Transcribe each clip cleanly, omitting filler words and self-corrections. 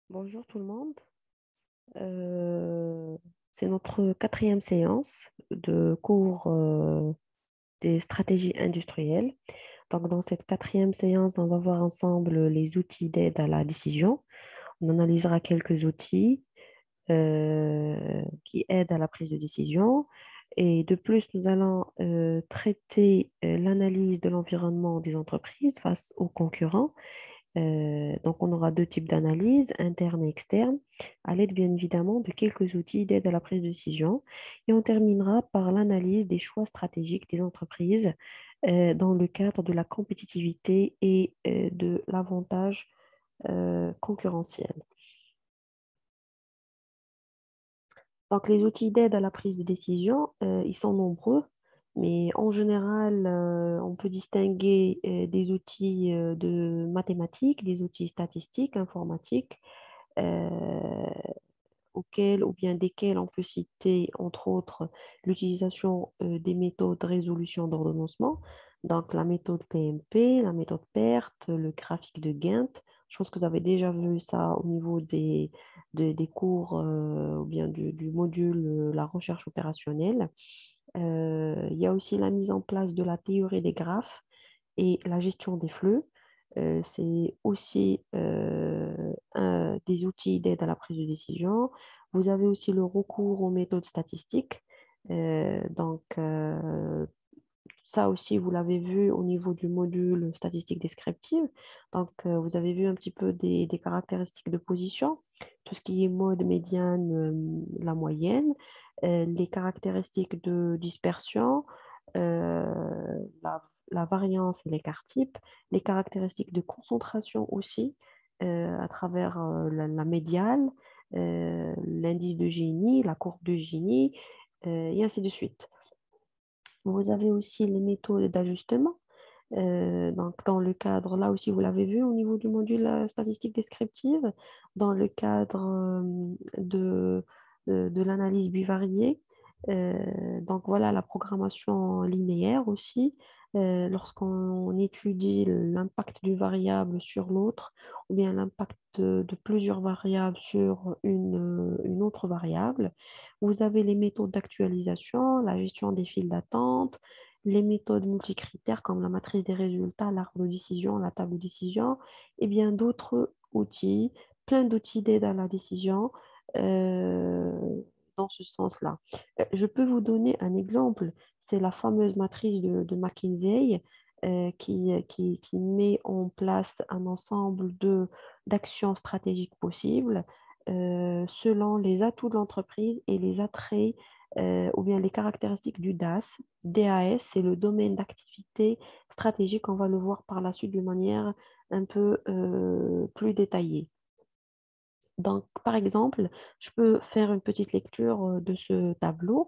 Bonjour tout le monde. Euh, c'est notre quatrième séance de cours des stratégies industrielles. Donc, dans cette quatrième séance, on va voir ensemble les outils d'aide à la décision. On analysera quelques outils qui aident à la prise de décision. Et de plus, nous allons traiter l'analyse de l'environnement des entreprises face aux concurrents. Donc, on aura deux types d'analyse, interne et externe, à l'aide bien évidemment de quelques outils d'aide à la prise de décision. Et on terminera par l'analyse des choix stratégiques des entreprises dans le cadre de la compétitivité et de l'avantage concurrentiel. Donc, les outils d'aide à la prise de décision, ils sont nombreux, mais en général, on peut distinguer des outils de mathématiques, des outils statistiques, informatiques, euh, auxquels ou bien desquels on peut citer, entre autres, l'utilisation des méthodes de résolution d'ordonnancement, donc la méthode PMP, la méthode PERT, le graphique de Gantt. Je pense que vous avez déjà vu ça au niveau des cours ou bien du module la recherche opérationnelle. Il y a aussi la mise en place de la théorie des graphes et la gestion des flux. C'est aussi des outils d'aide à la prise de décision. Vous avez aussi le recours aux méthodes statistiques. Ça aussi, vous l'avez vu au niveau du module statistique descriptive. Donc, vous avez vu un petit peu des caractéristiques de position, tout ce qui est mode, médiane, la moyenne, les caractéristiques de dispersion, la variance et l'écart type, les caractéristiques de concentration aussi, à travers la médiane, l'indice de Gini, la courbe de Gini, et ainsi de suite. Vous avez aussi les méthodes d'ajustement. Donc, dans le cadre, là aussi, vous l'avez vu au niveau du module statistique descriptive, dans le cadre de l'analyse bivariée. Donc, voilà la programmation linéaire aussi. Lorsqu'on étudie l'impact d'une variable sur l'autre, ou bien l'impact de plusieurs variables sur une autre variable. Vous avez les méthodes d'actualisation, la gestion des files d'attente, les méthodes multicritères comme la matrice des résultats, l'arbre de décision, la table de décision, et bien d'autres outils, plein d'outils d'aide à la décision euh, dans ce sens-là. Je peux vous donner un exemple, c'est la fameuse matrice de McKinsey qui met en place un ensemble d'actions stratégiques possibles selon les atouts de l'entreprise et les attraits ou bien les caractéristiques du DAS. DAS, c'est le domaine d'activité stratégique. On va le voir par la suite de manière un peu plus détaillée. Donc, par exemple, je peux faire une petite lecture de ce tableau.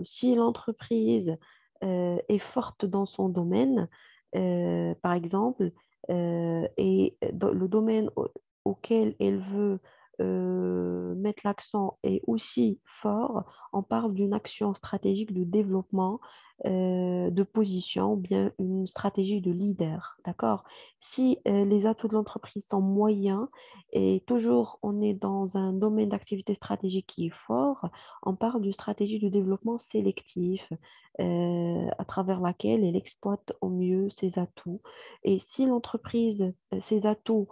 Si l'entreprise est forte dans son domaine, par exemple, et dans le domaine auquel elle veut mettre l'accent est aussi fort, on parle d'une action stratégique de développement de position ou bien une stratégie de leader. D'accord? Si les atouts de l'entreprise sont moyens, et toujours, on est dans un domaine d'activité stratégique qui est fort. On parle d'une stratégie de développement sélectif à travers laquelle elle exploite au mieux ses atouts. Et si l'entreprise, ses atouts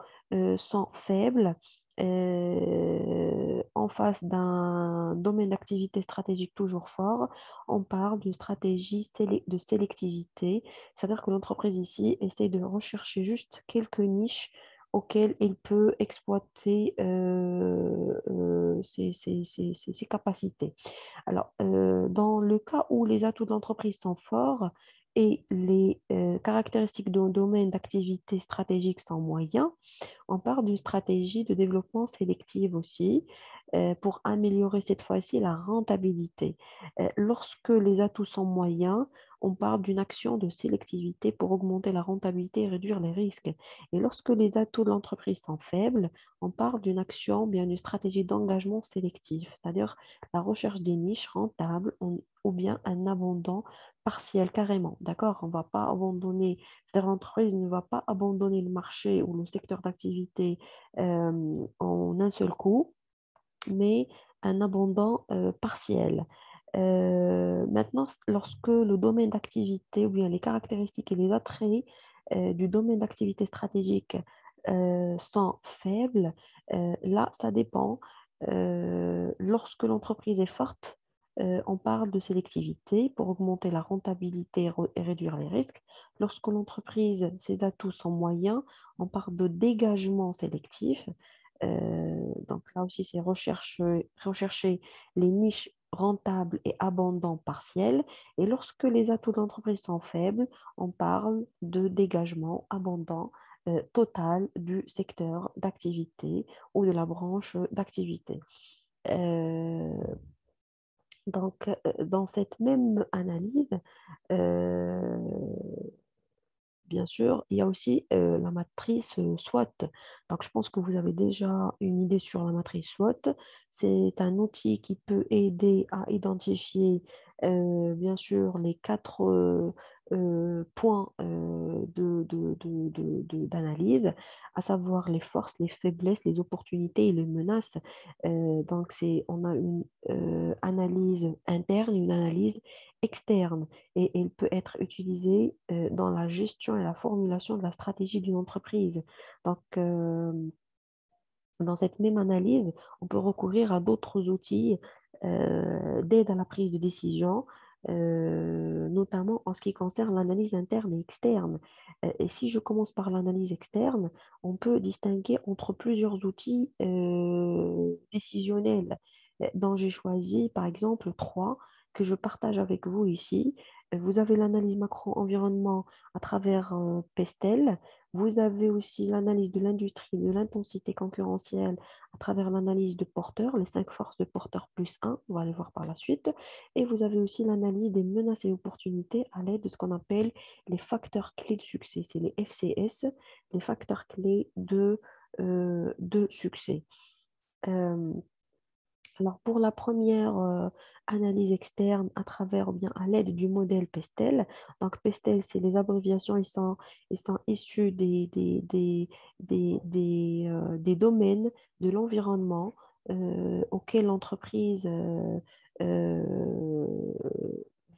sont faibles, en face d'un domaine d'activité stratégique toujours fort, on parle d'une stratégie de sélectivité, c'est-à-dire que l'entreprise ici essaie de rechercher juste quelques niches auquel il peut exploiter ses capacités. Alors, dans le cas où les atouts de l'entreprise sont forts et les caractéristiques d'un domaine d'activité stratégique sont moyens, on parle d'une stratégie de développement sélective aussi. pour améliorer cette fois-ci la rentabilité. Lorsque les atouts sont moyens, on parle d'une action de sélectivité pour augmenter la rentabilité et réduire les risques. Et lorsque les atouts de l'entreprise sont faibles, on parle d'une action, bien une stratégie d'engagement sélectif, c'est-à-dire la recherche des niches rentables ou bien un abandon partiel carrément. D'accord? On ne va pas abandonner, c'est-à-dire l'entreprise ne va pas abandonner le marché ou le secteur d'activité en un seul coup, mais un abandon partiel. Maintenant, lorsque le domaine d'activité ou bien les caractéristiques et les attraits du domaine d'activité stratégique sont faibles, là, ça dépend. Lorsque l'entreprise est forte, on parle de sélectivité pour augmenter la rentabilité et réduire les risques. Lorsque l'entreprise, ses atouts sont moyens, on parle de dégagement sélectif. Donc là aussi, c'est rechercher les niches rentables et abondants partiels. Et lorsque les atouts de l'entreprise sont faibles, on parle de dégagement abondant total du secteur d'activité ou de la branche d'activité. Euh, dans cette même analyse, euh, bien sûr, il y a aussi la matrice SWOT. Donc, je pense que vous avez déjà une idée sur la matrice SWOT. C'est un outil qui peut aider à identifier, bien sûr, les quatre points d'analyse, à savoir les forces, les faiblesses, les opportunités et les menaces. Donc, on a une analyse interne, une analyse externe et elle peut être utilisée dans la gestion et la formulation de la stratégie d'une entreprise. Donc, dans cette même analyse, on peut recourir à d'autres outils d'aide à la prise de décision, notamment en ce qui concerne l'analyse interne et externe. Et si je commence par l'analyse externe, on peut distinguer entre plusieurs outils décisionnels dont j'ai choisi, par exemple, trois que je partage avec vous ici. Vous avez l'analyse macro-environnement à travers Pestel. Vous avez aussi l'analyse de l'industrie, de l'intensité concurrentielle à travers l'analyse de Porter, les 5 forces de Porter plus 1, on va aller voir par la suite. Et vous avez aussi l'analyse des menaces et opportunités à l'aide de ce qu'on appelle les facteurs clés de succès. C'est les FCS, les facteurs clés de succès. Euh, alors, pour la première analyse externe à travers ou bien à l'aide du modèle Pestel, donc Pestel, c'est les abréviations, ils sont issus des domaines de l'environnement auxquels l'entreprise euh,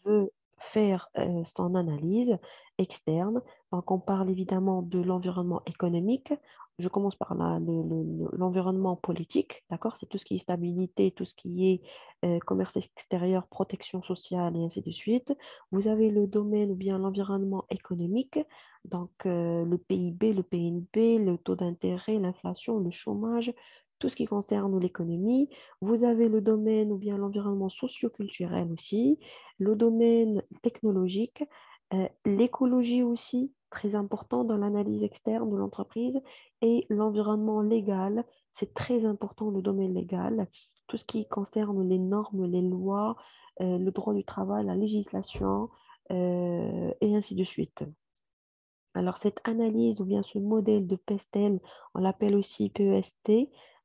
veut faire son analyse externe. Donc, on parle évidemment de l'environnement économique. Je commence par l'environnement politique, d'accord? C'est tout ce qui est stabilité, tout ce qui est commerce extérieur, protection sociale et ainsi de suite. Vous avez le domaine ou bien l'environnement économique, donc le PIB, le PNB, le taux d'intérêt, l'inflation, le chômage, tout ce qui concerne l'économie. Vous avez le domaine ou bien l'environnement socio-culturel aussi, le domaine technologique, l'écologie aussi, très important dans l'analyse externe de l'entreprise, et l'environnement légal, c'est très important le domaine légal, tout ce qui concerne les normes, les lois, le droit du travail, la législation, et ainsi de suite. Alors, cette analyse ou bien ce modèle de Pestel, on l'appelle aussi PEST,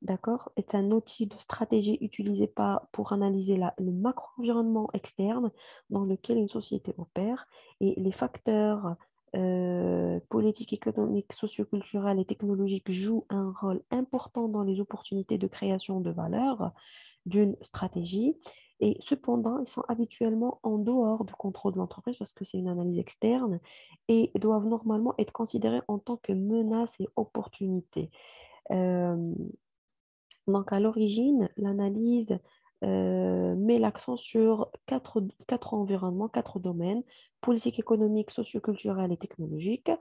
d'accord, est un outil de stratégie utilisé pour analyser le macro-environnement externe dans lequel une société opère et les facteurs politiques, économiques, socioculturels et technologiques jouent un rôle important dans les opportunités de création de valeur d'une stratégie. Et cependant, ils sont habituellement en dehors du contrôle de l'entreprise parce que c'est une analyse externe et doivent normalement être considérés en tant que menaces et opportunités. Euh, donc, à l'origine, l'analyse met l'accent sur quatre environnements, quatre domaines, politique, économique, socioculturel et technologique.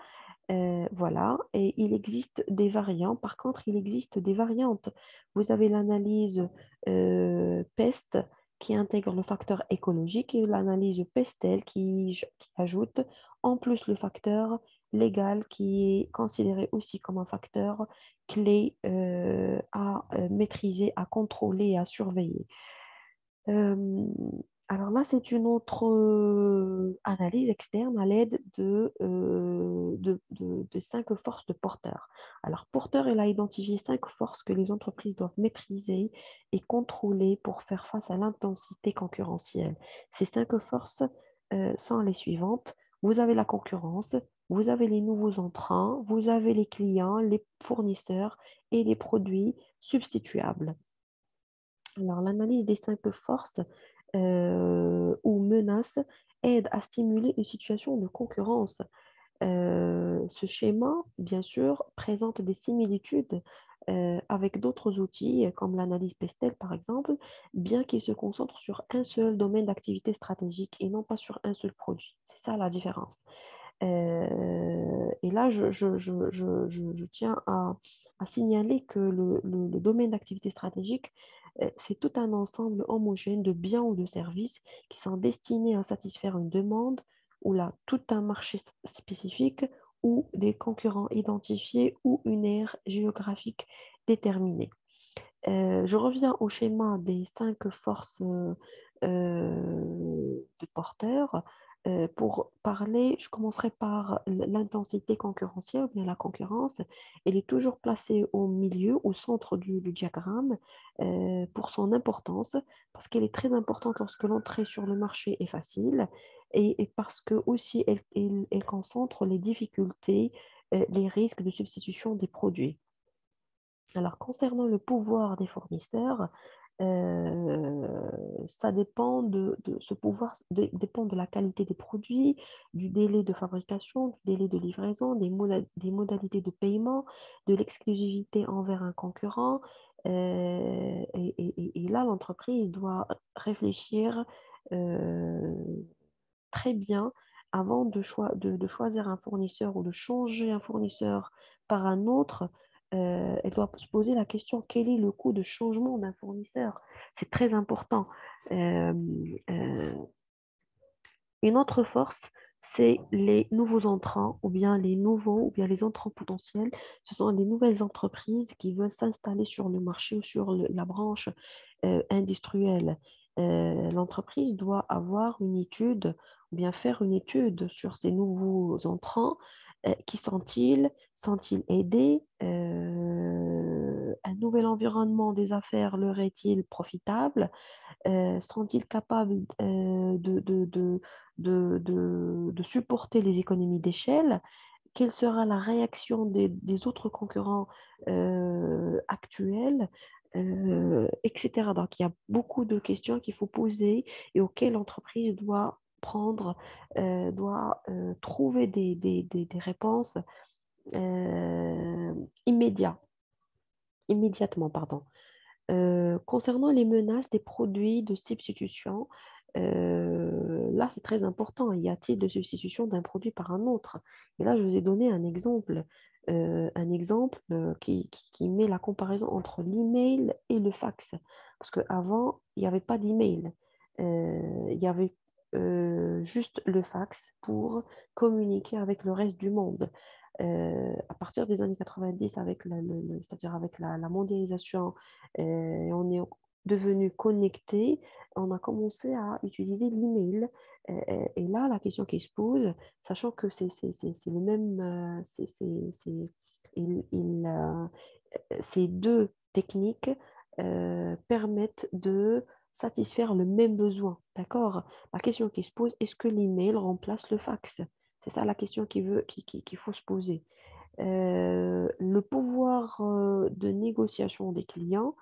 Voilà, et il existe des variants. Par contre, il existe des variantes. Vous avez l'analyse PEST qui intègre le facteur écologique et l'analyse PESTEL qui ajoute en plus le facteur légal qui est considéré aussi comme un facteur clé à maîtriser, à contrôler et à surveiller. Euh, alors là, c'est une autre analyse externe à l'aide de 5 forces de Porter. Alors, Porter, il a identifié 5 forces que les entreprises doivent maîtriser et contrôler pour faire face à l'intensité concurrentielle. Ces 5 forces sont les suivantes. Vous avez la concurrence, vous avez les nouveaux entrants, vous avez les clients, les fournisseurs et les produits substituables. Alors, l'analyse des 5 forces ou menaces aide à stimuler une situation de concurrence. Ce schéma, bien sûr, présente des similitudes avec d'autres outils, comme l'analyse Pestel, par exemple, bien qu'il se concentre sur un seul domaine d'activité stratégique et non pas sur un seul produit. C'est ça la différence. Et là, je tiens à signaler que le domaine d'activité stratégique, c'est tout un ensemble homogène de biens ou de services qui sont destinés à satisfaire une demande ou là, tout un marché spécifique ou des concurrents identifiés ou une aire géographique déterminée. Je reviens au schéma des 5 forces de porteurs. Pour parler, je commencerai par l'intensité concurrentielle ou bien la concurrence. Elle est toujours placée au milieu, au centre du diagramme pour son importance, parce qu'elle est très importante lorsque l'entrée sur le marché est facile et parce que aussi elle concentre les difficultés, les risques de substitution des produits. Alors, concernant le pouvoir des fournisseurs, ça dépend ce pouvoir dépend de la qualité des produits, du délai de fabrication, du délai de livraison, des modalités de paiement, de l'exclusivité envers un concurrent. Et là, l'entreprise doit réfléchir euh, très bien avant de choisir un fournisseur ou de changer un fournisseur par un autre. Elle doit se poser la question, quel est le coût de changement d'un fournisseur? C'est très important. Euh, euh, une autre force, c'est les nouveaux entrants, ou bien les nouveaux, ou bien les entrants potentiels. Ce sont les nouvelles entreprises qui veulent s'installer sur le marché ou sur la branche industrielle. L'entreprise doit avoir une étude, ou bien faire une étude sur ces nouveaux entrants. Qui sont-ils? Sont-ils aidés? Un nouvel environnement des affaires leur est-il profitable? Sont-ils capables de supporter les économies d'échelle? Quelle sera la réaction des autres concurrents actuels, etc. Donc, il y a beaucoup de questions qu'il faut poser et auxquelles l'entreprise doit trouver des réponses euh, immédiates, immédiatement, pardon. Concernant les menaces des produits de substitution, là, c'est très important. Y a-t-il de substitution d'un produit par un autre? Et là, je vous ai donné un exemple qui met la comparaison entre l'email et le fax. Parce qu'avant, il n'y avait pas d'email. Il y avait juste le fax pour communiquer avec le reste du monde. À partir des années 90, c'est-à-dire avec la mondialisation, on est devenu connecté, on a commencé à utiliser l'email. Et là, la question qui se pose, sachant que c'est le même, ces deux techniques permettent de satisfaire le même besoin. D'accord? La question qui se pose, est-ce que l'email remplace le fax? C'est ça la question qu'il faut se poser. Le pouvoir de négociation des clients,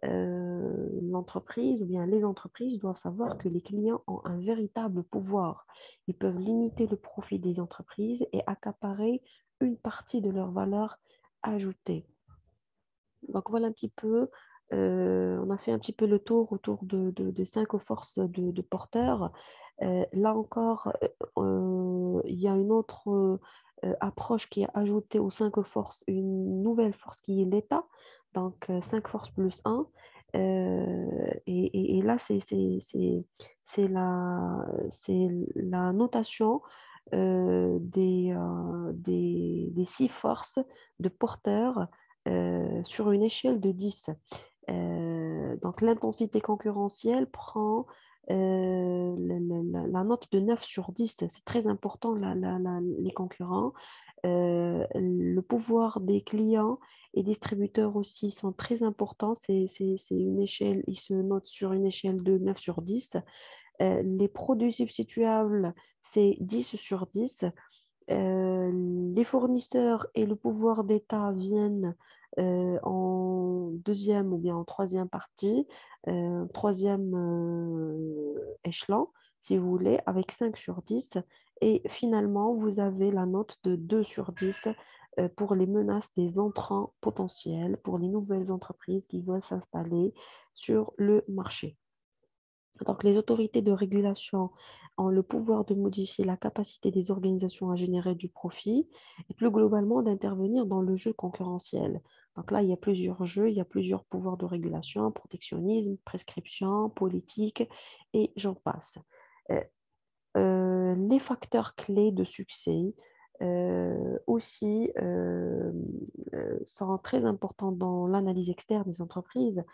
l'entreprise ou bien les entreprises doivent savoir que les clients ont un véritable pouvoir. Ils peuvent limiter le profit des entreprises et accaparer une partie de leur valeur ajoutée. Donc voilà un petit peu, on a fait un petit peu le tour autour de 5 forces de porteurs. Là encore, il y a une autre approche qui est ajoutée aux 5 forces, une nouvelle force qui est l'état, donc 5 forces plus 1. Et là, c'est la notation des 6 forces de porteurs sur une échelle de 10. Donc, l'intensité concurrentielle prend la note de 9 sur 10. C'est très important, les concurrents. Le pouvoir des clients et distributeurs aussi sont très importants. C'est une échelle, ils se notent sur une échelle de 9 sur 10. Les produits substituables, c'est 10 sur 10. Les fournisseurs et le pouvoir d'État viennent en deuxième ou bien en troisième partie, troisième échelon, si vous voulez, avec 5 sur 10. Et finalement, vous avez la note de 2 sur 10 pour les menaces des entrants potentiels, pour les nouvelles entreprises qui veulent s'installer sur le marché. Donc, les autorités de régulation ont le pouvoir de modifier la capacité des organisations à générer du profit et plus globalement d'intervenir dans le jeu concurrentiel. Donc là, il y a plusieurs jeux, il y a plusieurs pouvoirs de régulation, protectionnisme, prescription, politique et j'en passe. Euh, les facteurs clés de succès aussi sont très importants dans l'analyse externe des entreprises.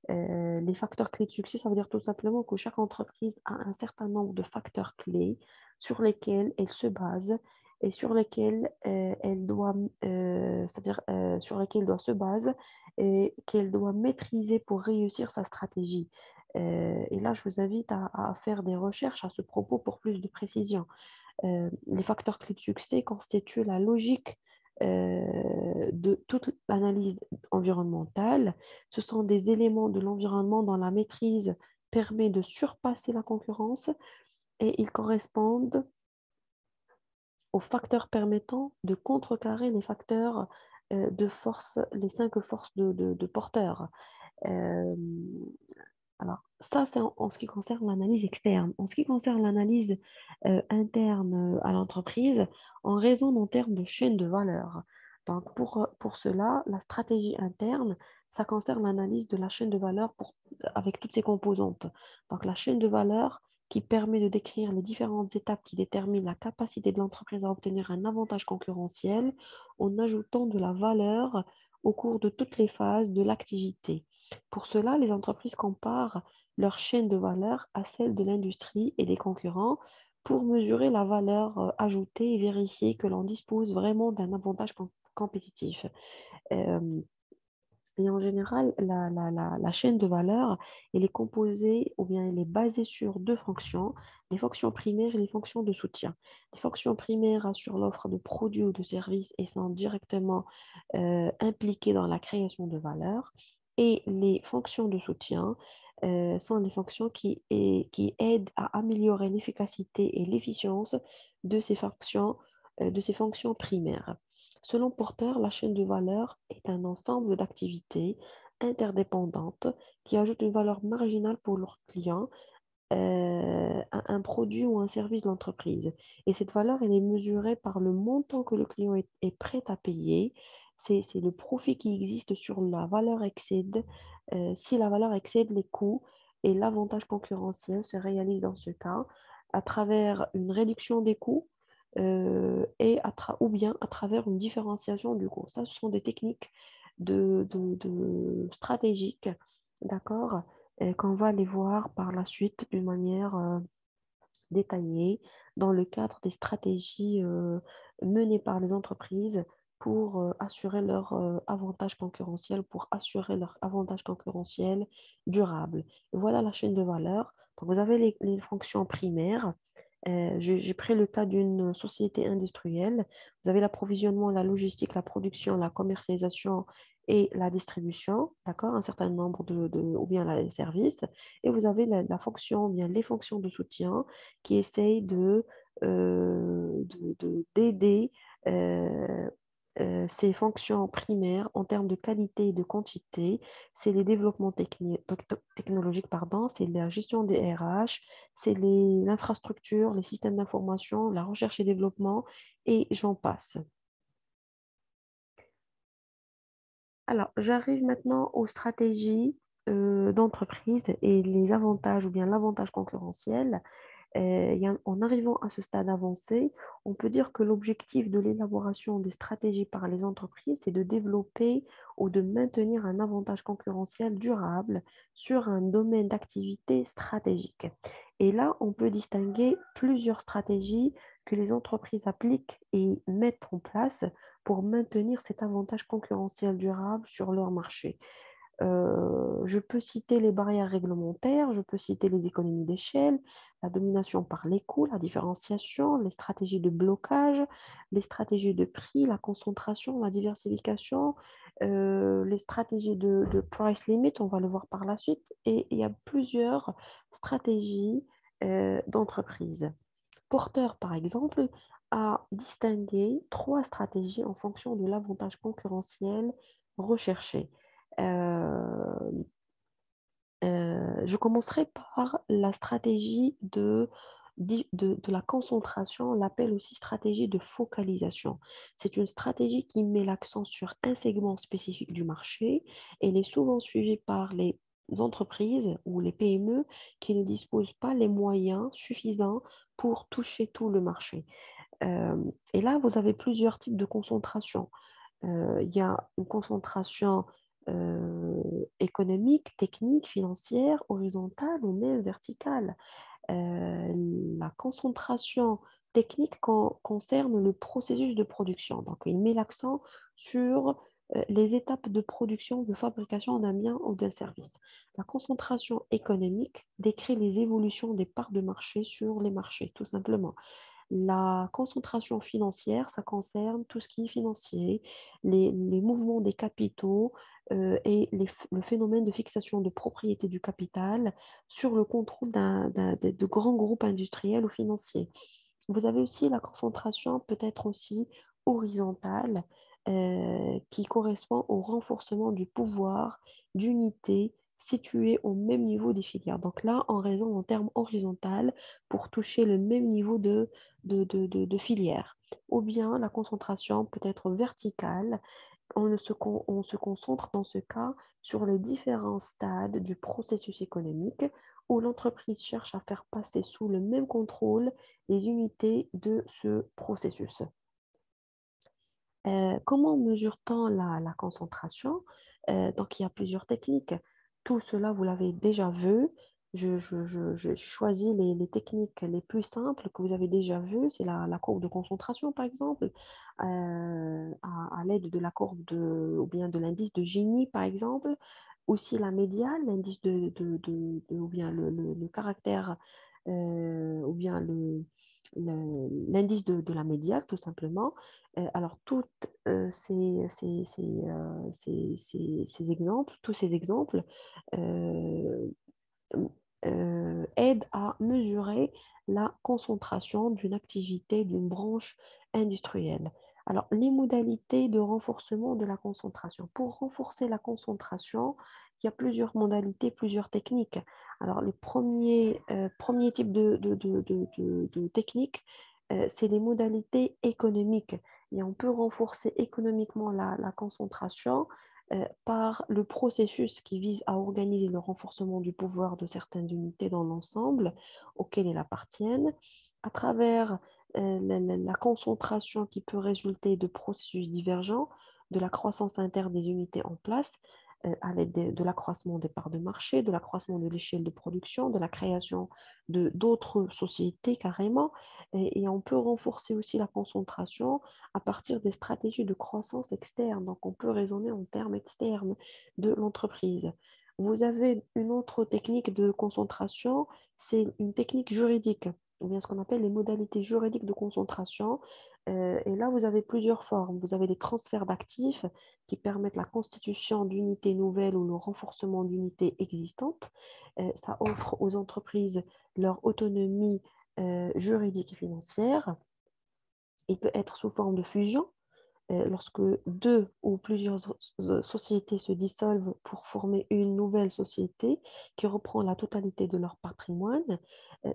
Les facteurs clés de succès, ça veut dire tout simplement que chaque entreprise a un certain nombre de facteurs clés sur lesquels elle se base et sur lesquels elle doit, c'est-à-dire sur lesquels elle doit se base et qu'elle doit maîtriser pour réussir sa stratégie. Et là, je vous invite à faire des recherches à ce propos pour plus de précision. Les facteurs clés de succès constituent la logique de toute l'analyse environnementale. Ce sont des éléments de l'environnement dont la maîtrise permet de surpasser la concurrence et ils correspondent aux facteurs permettant de contrecarrer les facteurs de force, les cinq forces de porteurs. Euh, alors, ça, c'est en ce qui concerne l'analyse externe. En ce qui concerne l'analyse interne à l'entreprise, on raisonne en termes de chaîne de valeur. Donc, pour cela, la stratégie interne, ça concerne l'analyse de la chaîne de valeur avec toutes ses composantes. Donc, la chaîne de valeur qui permet de décrire les différentes étapes qui déterminent la capacité de l'entreprise à obtenir un avantage concurrentiel en ajoutant de la valeur au cours de toutes les phases de l'activité. Pour cela, les entreprises comparent leur chaîne de valeur à celle de l'industrie et des concurrents pour mesurer la valeur ajoutée et vérifier que l'on dispose vraiment d'un avantage compétitif. Euh, et en général, la chaîne de valeur, elle est composée ou bien elle est basée sur deux fonctions, les fonctions primaires et les fonctions de soutien. Les fonctions primaires assurent l'offre de produits ou de services et sont directement impliquées dans la création de valeur. Et les fonctions de soutien sont les fonctions qui aident à améliorer l'efficacité et l'efficience de ces fonctions primaires. Selon Porter, la chaîne de valeur est un ensemble d'activités interdépendantes qui ajoutent une valeur marginale pour leurs clients à un produit ou un service de l'entreprise. Et cette valeur, elle est mesurée par le montant que le client est prêt à payer. C'est le profit qui existe sur la valeur excède. Si la valeur excède les coûts et l'avantage concurrentiel se réalise dans ce cas à travers une réduction des coûts ou bien à travers une différenciation du coût. Ça, ce sont des techniques stratégiques, d'accord, qu'on va les voir par la suite d'une manière détaillée dans le cadre des stratégies menées par les entreprises pour assurer leur avantage concurrentiel, pour assurer leur avantage concurrentiel durable. Et voilà la chaîne de valeur. Donc, vous avez les fonctions primaires. J'ai pris le cas d'une société industrielle. Vous avez l'approvisionnement, la logistique, la production, la commercialisation et la distribution, d'accord, un certain nombre ou bien les services. Et vous avez la fonction, ou bien les fonctions de soutien qui essayent d'aider ces fonctions primaires en termes de qualité et de quantité. C'est les développements technologiques, pardon, c'est la gestion des RH, c'est l'infrastructure, les systèmes d'information, la recherche et développement, et j'en passe. Alors, j'arrive maintenant aux stratégies d'entreprise et les avantages ou bien l'avantage concurrentiel. En arrivant à ce stade avancé, on peut dire que l'objectif de l'élaboration des stratégies par les entreprises, c'est de développer ou de maintenir un avantage concurrentiel durable sur un domaine d'activité stratégique. Et là, on peut distinguer plusieurs stratégies que les entreprises appliquent et mettent en place pour maintenir cet avantage concurrentiel durable sur leur marché. Je peux citer les barrières réglementaires, je peux citer les économies d'échelle, la domination par les coûts, la différenciation, les stratégies de blocage, les stratégies de prix, la concentration, la diversification, les stratégies de price limit, on va le voir par la suite. Et il y a plusieurs stratégies d'entreprise. Porter, par exemple, a distingué trois stratégies en fonction de l'avantage concurrentiel recherché. Euh, je commencerai par la stratégie de la concentration, on l'appelle aussi stratégie de focalisation. C'est une stratégie qui met l'accent sur un segment spécifique du marché. Elle est souvent suivie par les entreprises ou les PME qui ne disposent pas les moyens suffisants pour toucher tout le marché. Euh, et là, vous avez plusieurs types de concentration. Il y a une concentration euh, économique, technique, financière, horizontale ou même verticale. Euh, la concentration technique concerne le processus de production. Donc, il met l'accent sur les étapes de production, de fabrication d'un bien ou d'un service. La concentration économique décrit les évolutions des parts de marché sur les marchés, tout simplement. La concentration financière, ça concerne tout ce qui est financier, les mouvements des capitaux et le phénomène de fixation de propriété du capital sur le contrôle de grands groupes industriels ou financiers. Vous avez aussi la concentration peut-être aussi horizontale qui correspond au renforcement du pouvoir d'unité située au même niveau des filières. Donc là, en raison en termes horizontal pour toucher le même niveau de filière. Ou bien la concentration peut être verticale. On se concentre dans ce cas sur les différents stades du processus économique où l'entreprise cherche à faire passer sous le même contrôle les unités de ce processus. Comment mesure-t-on la concentration? Donc, il y a plusieurs techniques. Tout cela, vous l'avez déjà vu. Je choisis les techniques les plus simples que vous avez déjà vues. C'est la courbe de concentration, par exemple, à l'aide de la courbe ou bien de l'indice de Gini, par exemple. Aussi la médiane, l'indice ou bien le caractère, ou bien l'indice de la médiane, tout simplement. Alors, toutes tous ces exemples euh, aident à mesurer la concentration d'une activité, d'une branche industrielle. Alors, les modalités de renforcement de la concentration. Pour renforcer la concentration, il y a plusieurs modalités, plusieurs techniques. Alors, les premiers types de techniques, c'est les modalités économiques. Et on peut renforcer économiquement la concentration par le processus qui vise à organiser le renforcement du pouvoir de certaines unités dans l'ensemble auquel elles appartiennent, à travers la concentration qui peut résulter de processus divergents, de la croissance interne des unités en place, à l'aide de l'accroissement des parts de marché, de l'accroissement de l'échelle de production, de la création de d'autres sociétés carrément, et on peut renforcer aussi la concentration à partir des stratégies de croissance externe. Donc, on peut raisonner en termes externes de l'entreprise. Vous avez une autre technique de concentration, c'est une technique juridique, ou bien ce qu'on appelle les modalités juridiques de concentration. Et là, vous avez plusieurs formes. Vous avez des transferts d'actifs qui permettent la constitution d'unités nouvelles ou le renforcement d'unités existantes. Ça offre aux entreprises leur autonomie juridique et financière. Il peut être sous forme de fusion, lorsque deux ou plusieurs sociétés se dissolvent pour former une nouvelle société qui reprend la totalité de leur patrimoine.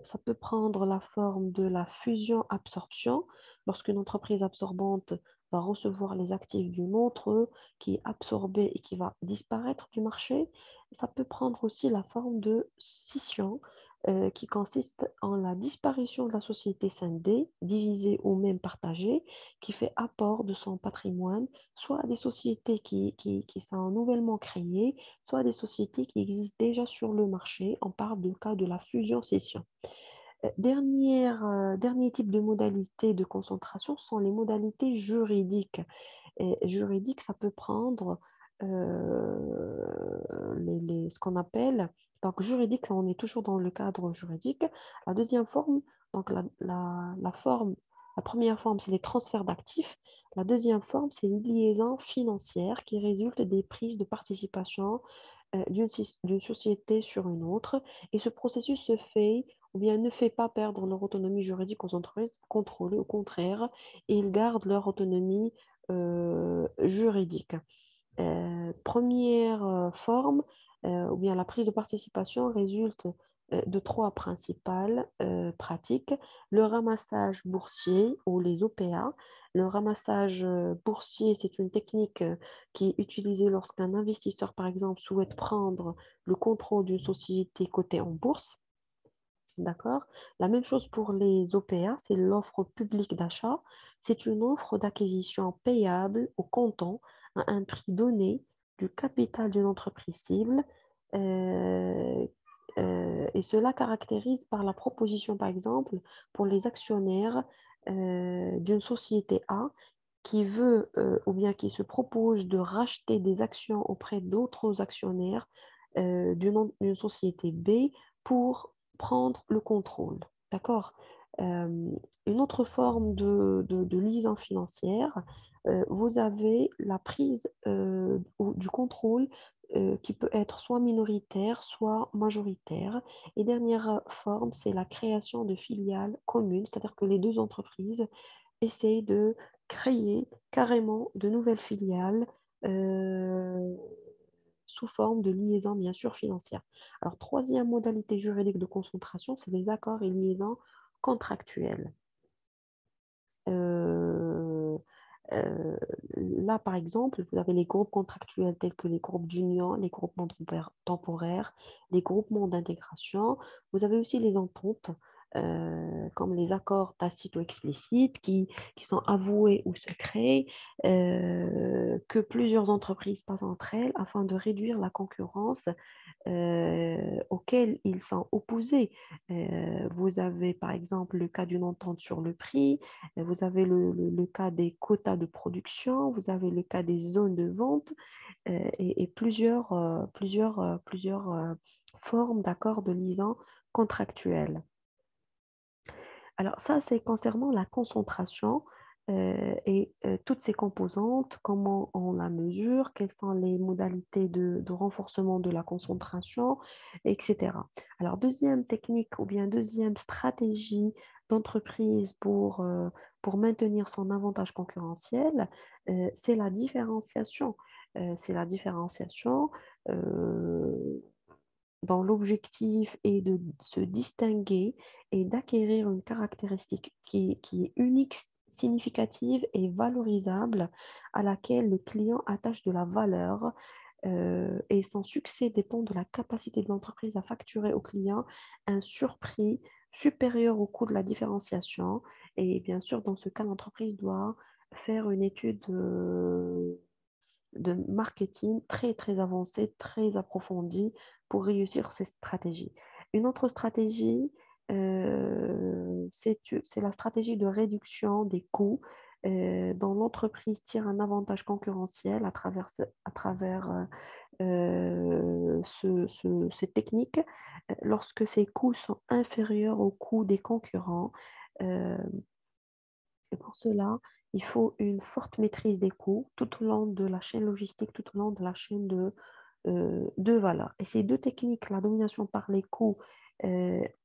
Ça peut prendre la forme de la fusion-absorption, lorsqu'une entreprise absorbante va recevoir les actifs d'une autre qui est absorbée et qui va disparaître du marché. Ça peut prendre aussi la forme de scission, qui consiste en la disparition de la société scindée, divisée ou même partagée, qui fait apport de son patrimoine, soit à des sociétés qui sont nouvellement créées, soit à des sociétés qui existent déjà sur le marché. On parle du cas de la fusion-scission. Dernier type de modalité de concentration sont les modalités juridiques. Et juridique, ça peut prendre ce qu'on appelle, donc juridique, on est toujours dans le cadre juridique. La deuxième forme, donc la première forme, c'est les transferts d'actifs. La deuxième forme, c'est les liaisons financières qui résultent des prises de participation d'une société sur une autre. Et ce processus se fait ou bien ne fait pas perdre leur autonomie juridique aux entreprises contrôlées. Au contraire, ils gardent leur autonomie juridique. Première forme, ou bien la prise de participation résulte de trois principales pratiques. Le ramassage boursier ou les OPA. Le ramassage boursier, c'est une technique qui est utilisée lorsqu'un investisseur, par exemple, souhaite prendre le contrôle d'une société cotée en bourse. D'accord? La même chose pour les OPA, c'est l'offre publique d'achat. C'est une offre d'acquisition payable au comptant à un prix donné du capital d'une entreprise cible. euh, et cela caractérise par la proposition, par exemple, pour les actionnaires d'une société A qui veut ou bien qui se propose de racheter des actions auprès d'autres actionnaires d'une société B pour prendre le contrôle. D'accord? Euh, une autre forme de liaison financière, vous avez la prise du contrôle qui peut être soit minoritaire, soit majoritaire. Et dernière forme, c'est la création de filiales communes, c'est-à-dire que les deux entreprises essayent de créer carrément de nouvelles filiales euh, sous forme de liaison, bien sûr, financière. Alors, troisième modalité juridique de concentration, c'est les accords et liaisons contractuelles. Euh, euh, Là, par exemple, vous avez les groupes contractuels tels que les groupes d'union, les groupements temporaires, les groupements d'intégration. Vous avez aussi les ententes, comme les accords tacites ou explicites, qui sont avoués ou secrets, que plusieurs entreprises passent entre elles afin de réduire la concurrence auxquels ils sont opposés. Vous avez par exemple le cas d'une entente sur le prix, vous avez le cas des quotas de production, vous avez le cas des zones de vente et plusieurs formes d'accords de liaison contractuels. Alors ça, c'est concernant la concentration et toutes ces composantes, comment on la mesure, quelles sont les modalités de renforcement de la concentration, etc. Alors deuxième technique ou bien deuxième stratégie d'entreprise pour maintenir son avantage concurrentiel, c'est la différenciation. C'est la différenciation. euh, dont l'objectif est de se distinguer et d'acquérir une caractéristique qui est unique, significative et valorisable à laquelle le client attache de la valeur et son succès dépend de la capacité de l'entreprise à facturer au client un surprix supérieur au coût de la différenciation. Et bien sûr, dans ce cas, l'entreprise doit faire une étude de marketing très, très avancée, très approfondie pour réussir ces stratégies. Une autre stratégie, c'est la stratégie de réduction des coûts dont l'entreprise tire un avantage concurrentiel à travers ces techniques lorsque ces coûts sont inférieurs aux coûts des concurrents. Euh, et pour cela, il faut une forte maîtrise des coûts tout au long de la chaîne logistique, tout au long de la chaîne de valeur. Et ces deux techniques, la domination par les coûts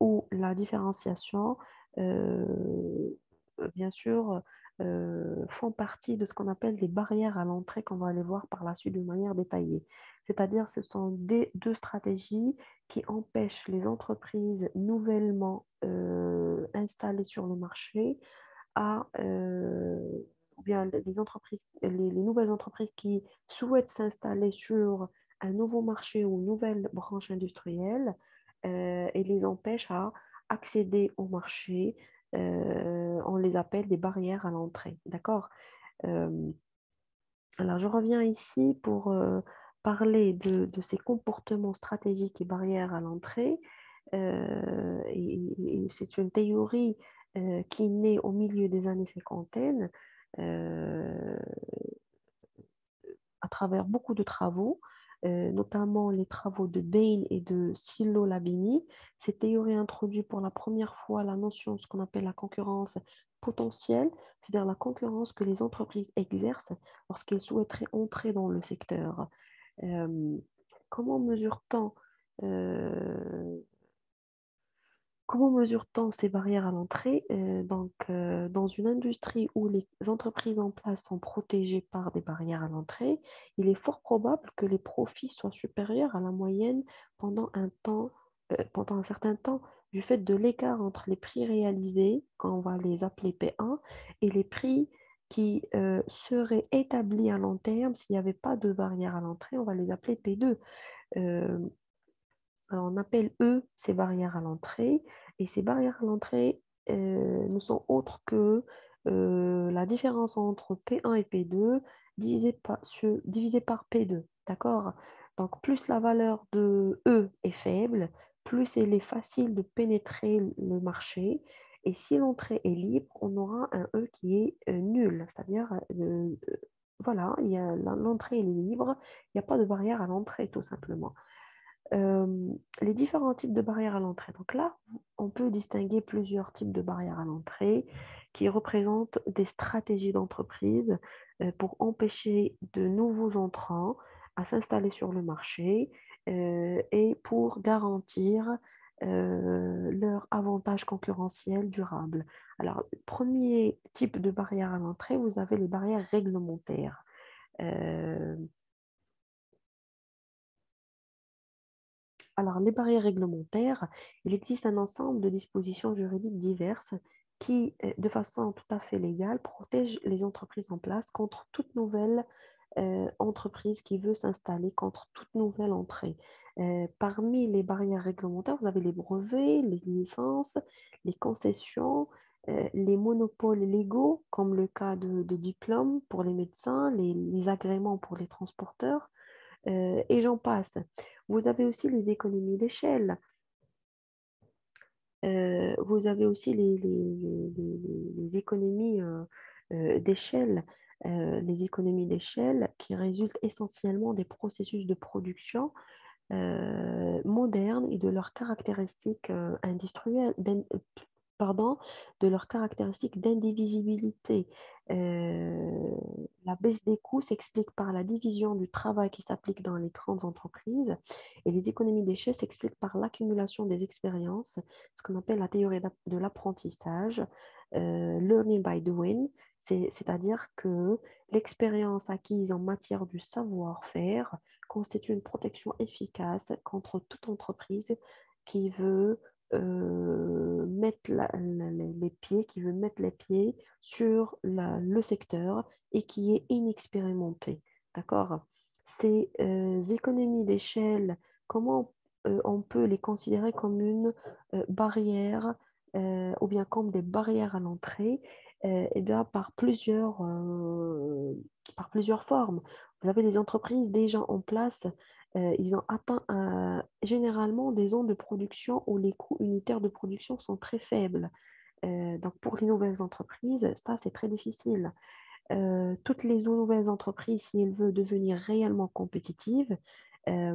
ou la différenciation, euh, bien sûr, font partie de ce qu'on appelle des barrières à l'entrée qu'on va aller voir par la suite de manière détaillée. C'est-à-dire, ce sont deux stratégies qui empêchent les entreprises nouvellement installées sur le marché ou bien les nouvelles entreprises qui souhaitent s'installer sur un nouveau marché ou une nouvelle branche industrielle et les empêchent à accéder au marché. On les appelle des barrières à l'entrée. D'accord? Euh, alors, je reviens ici pour parler de ces comportements stratégiques et barrières à l'entrée. Et c'est une théorie qui naît au milieu des années 50 à travers beaucoup de travaux, notamment les travaux de Bain et de Silo Labini. Cette théorie introduit pour la première fois la notion de ce qu'on appelle la concurrence potentielle, c'est-à-dire la concurrence que les entreprises exercent lorsqu'elles souhaiteraient entrer dans le secteur. Euh, comment mesure-t-on Comment mesure-t-on ces barrières à l'entrée? Dans une industrie où les entreprises en place sont protégées par des barrières à l'entrée, il est fort probable que les profits soient supérieurs à la moyenne pendant un certain temps, du fait de l'écart entre les prix réalisés, quand on va les appeler P1, et les prix qui seraient établis à long terme s'il n'y avait pas de barrière à l'entrée, on va les appeler P2. Euh, alors, on appelle eux ces barrières à l'entrée, et ces barrières à l'entrée ne sont autres que la différence entre P1 et P2 divisé par P2. D'accord? Donc, plus la valeur de E est faible, plus il est facile de pénétrer le marché. Et si l'entrée est libre, on aura un E qui est nul. C'est-à-dire, voilà, l'entrée est libre, il n'y a pas de barrière à l'entrée, tout simplement. Les différents types de barrières à l'entrée. Donc là, on peut distinguer plusieurs types de barrières à l'entrée qui représentent des stratégies d'entreprise pour empêcher de nouveaux entrants à s'installer sur le marché et pour garantir leur avantage concurrentiel durable. Alors, premier type de barrière à l'entrée, vous avez les barrières réglementaires. Euh, Alors, les barrières réglementaires, il existe un ensemble de dispositions juridiques diverses qui, de façon tout à fait légale, protègent les entreprises en place contre toute nouvelle entreprise qui veut s'installer, contre toute nouvelle entrée. Parmi les barrières réglementaires, vous avez les brevets, les licences, les concessions, les monopoles légaux, comme le cas de diplômes pour les médecins, les agréments pour les transporteurs, et j'en passe. Vous avez aussi les économies d'échelle. Vous avez aussi les économies d'échelle. Les économies d'échelle qui résultent essentiellement des processus de production modernes et de leurs caractéristiques industrielles, pardon, de leurs caractéristiques d'indivisibilité. Euh, la baisse des coûts s'explique par la division du travail qui s'applique dans les grandes entreprises et les économies d'échelle s'expliquent par l'accumulation des expériences, ce qu'on appelle la théorie de l'apprentissage, learning by doing, c'est-à-dire que l'expérience acquise en matière du savoir-faire constitue une protection efficace contre toute entreprise qui veut mettre qui veut mettre les pieds sur le secteur et qui est inexpérimenté. D'accord? Ces économies d'échelle, comment on peut les considérer comme une barrière ou bien comme des barrières à l'entrée? Eh bien, par plusieurs formes. Vous avez les entreprises déjà en place, ils ont atteint généralement des zones de production où les coûts unitaires de production sont très faibles. Donc pour les nouvelles entreprises, ça c'est très difficile. Toutes les nouvelles entreprises, si elles veulent devenir réellement compétitives, euh,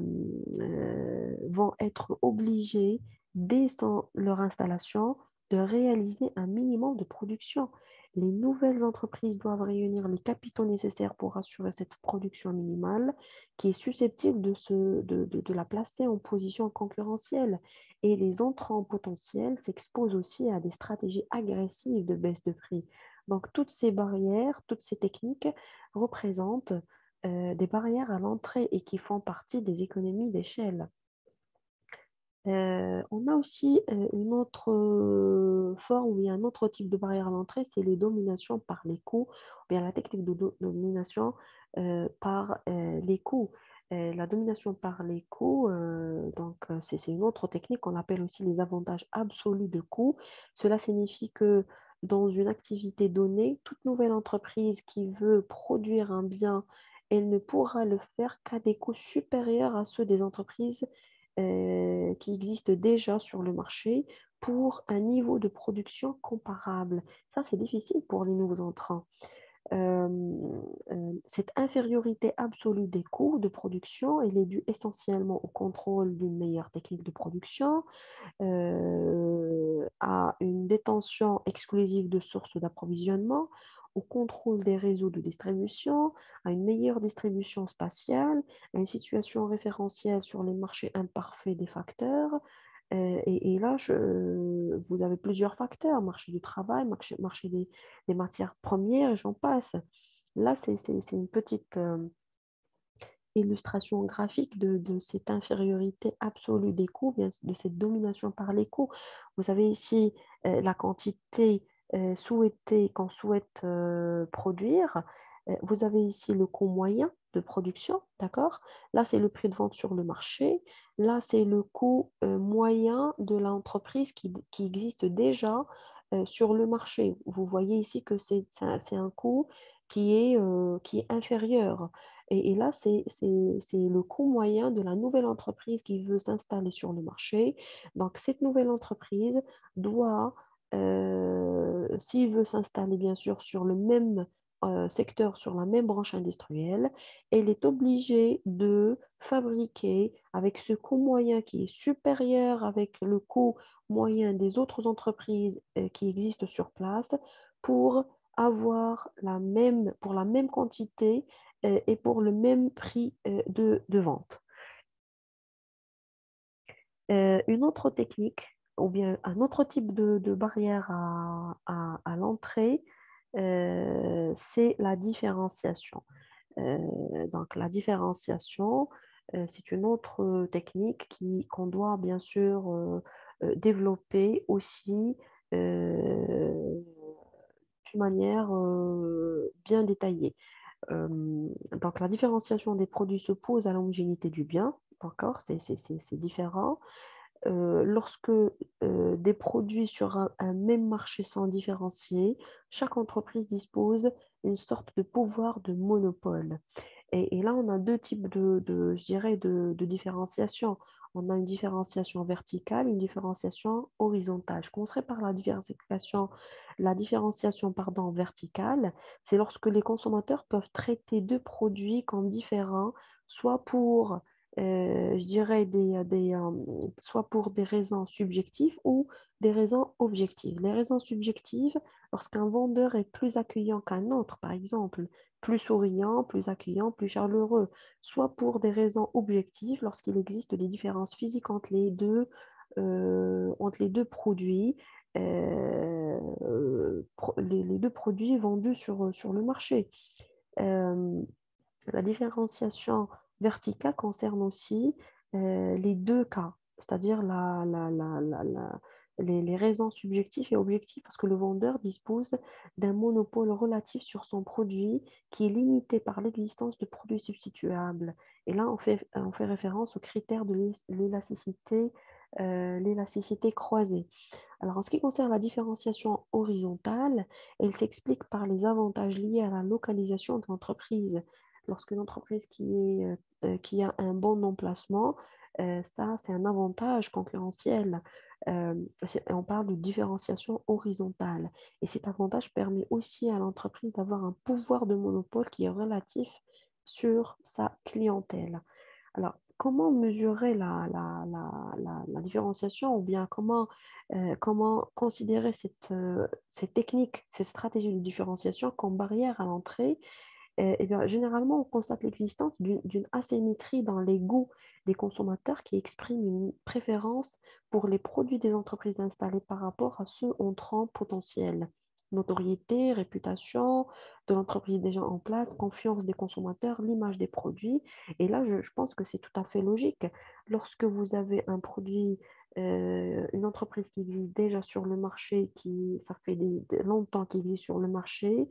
vont être obligées, leur installation, de réaliser un minimum de production. Les nouvelles entreprises doivent réunir les capitaux nécessaires pour assurer cette production minimale qui est susceptible de la placer en position concurrentielle. Et les entrants potentiels s'exposent aussi à des stratégies agressives de baisse de prix. Donc, toutes ces barrières, toutes ces techniques représentent des barrières à l'entrée et qui font partie des économies d'échelle. On a aussi une autre forme, ou un autre type de barrière à l'entrée, c'est les dominations par les coûts, ou bien la technique de domination par les coûts. La domination par les coûts, c'est une autre technique qu'on appelle aussi les avantages absolus de coût. Cela signifie que dans une activité donnée, toute nouvelle entreprise qui veut produire un bien, elle ne pourra le faire qu'à des coûts supérieurs à ceux des entreprises qui existent déjà sur le marché pour un niveau de production comparable. Ça, c'est difficile pour les nouveaux entrants. Euh, cette infériorité absolue des coûts de production, elle est due essentiellement au contrôle d'une meilleure technique de production, à une détention exclusive de sources d'approvisionnement, au contrôle des réseaux de distribution, à une meilleure distribution spatiale, à une situation référentielle sur les marchés imparfaits des facteurs. Et là, vous avez plusieurs facteurs, marché du travail, marché des matières premières, et j'en passe. Là, c'est une petite illustration graphique de cette infériorité absolue des coûts, bien, de cette domination par les coûts. Vous avez ici la quantité souhaitée qu'on souhaite produire. Vous avez ici le coût moyen de production, d'accord? Là, c'est le prix de vente sur le marché. Là, c'est le coût moyen de l'entreprise qui existe déjà sur le marché. Vous voyez ici que c'est un coût qui est inférieur. Et là, c'est le coût moyen de la nouvelle entreprise qui veut s'installer sur le marché. Donc, cette nouvelle entreprise doit, s'il veut s'installer bien sûr sur le même secteur, sur la même branche industrielle, elle est obligée de fabriquer avec ce coût moyen qui est supérieur avec le coût moyen des autres entreprises qui existent sur place pour avoir pour la même quantité et pour le même prix de vente. Une autre technique ou bien un autre type de barrière à l'entrée, c'est la différenciation. Donc la différenciation, c'est une autre technique qu'on doit bien sûr développer aussi d'une manière bien détaillée. Donc, la différenciation des produits s'oppose à l'homogénéité du bien, d'accord? C'est différent. Lorsque des produits sur un même marché sont différenciés, chaque entreprise dispose d'une sorte de pouvoir de monopole. Et là, on a deux types je dirais, de différenciation. On a une différenciation verticale, une différenciation horizontale. Je commencerai par la différenciation pardon, verticale. C'est lorsque les consommateurs peuvent traiter deux produits comme différents, soit pour, je dirais, soit pour des raisons subjectives ou des raisons objectives. Les raisons subjectives, lorsqu'un vendeur est plus accueillant qu'un autre, par exemple, plus souriant, plus accueillant, plus chaleureux, soit pour des raisons objectives, lorsqu'il existe des différences physiques entre les deux produits, les deux produits vendus sur le marché. Euh, la différenciation verticale concerne aussi les deux cas, c'est-à-dire les raisons subjectives et objectives, parce que le vendeur dispose d'un monopole relatif sur son produit qui est limité par l'existence de produits substituables. Et là, on fait référence au critère de l'élasticité croisée. Alors, en ce qui concerne la différenciation horizontale, elle s'explique par les avantages liés à la localisation de l'entreprise. Lorsqu'une entreprise qui a un bon emplacement, ça, c'est un avantage concurrentiel. On parle de différenciation horizontale. Et cet avantage permet aussi à l'entreprise d'avoir un pouvoir de monopole qui est relatif sur sa clientèle. Alors, comment mesurer la différenciation ou bien comment considérer cette technique, cette stratégie de différenciation comme barrière à l'entrée? Eh bien, généralement, on constate l'existence d'une asymétrie dans les goûts des consommateurs qui expriment une préférence pour les produits des entreprises installées par rapport à ceux entrants potentiels. Notoriété, réputation de l'entreprise déjà en place, confiance des consommateurs, l'image des produits. Et là, je pense que c'est tout à fait logique. Lorsque vous avez un produit, une entreprise qui existe déjà sur le marché, ça fait longtemps qu'il existe sur le marché,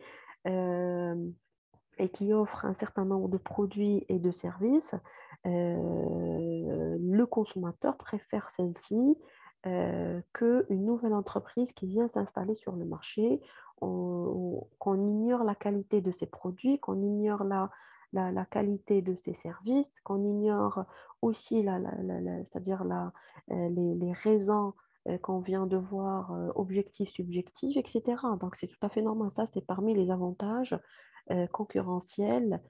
euh, et qui offre un certain nombre de produits et de services, le consommateur préfère celle-ci qu'une nouvelle entreprise qui vient s'installer sur le marché, qu'on ignore la qualité de ses produits, qu'on ignore la qualité de ses services, qu'on ignore aussi c'est-à-dire les raisons qu'on vient de voir, objectifs, subjectifs, etc. Donc, c'est tout à fait normal. Ça, c'est parmi les avantages concurrentiels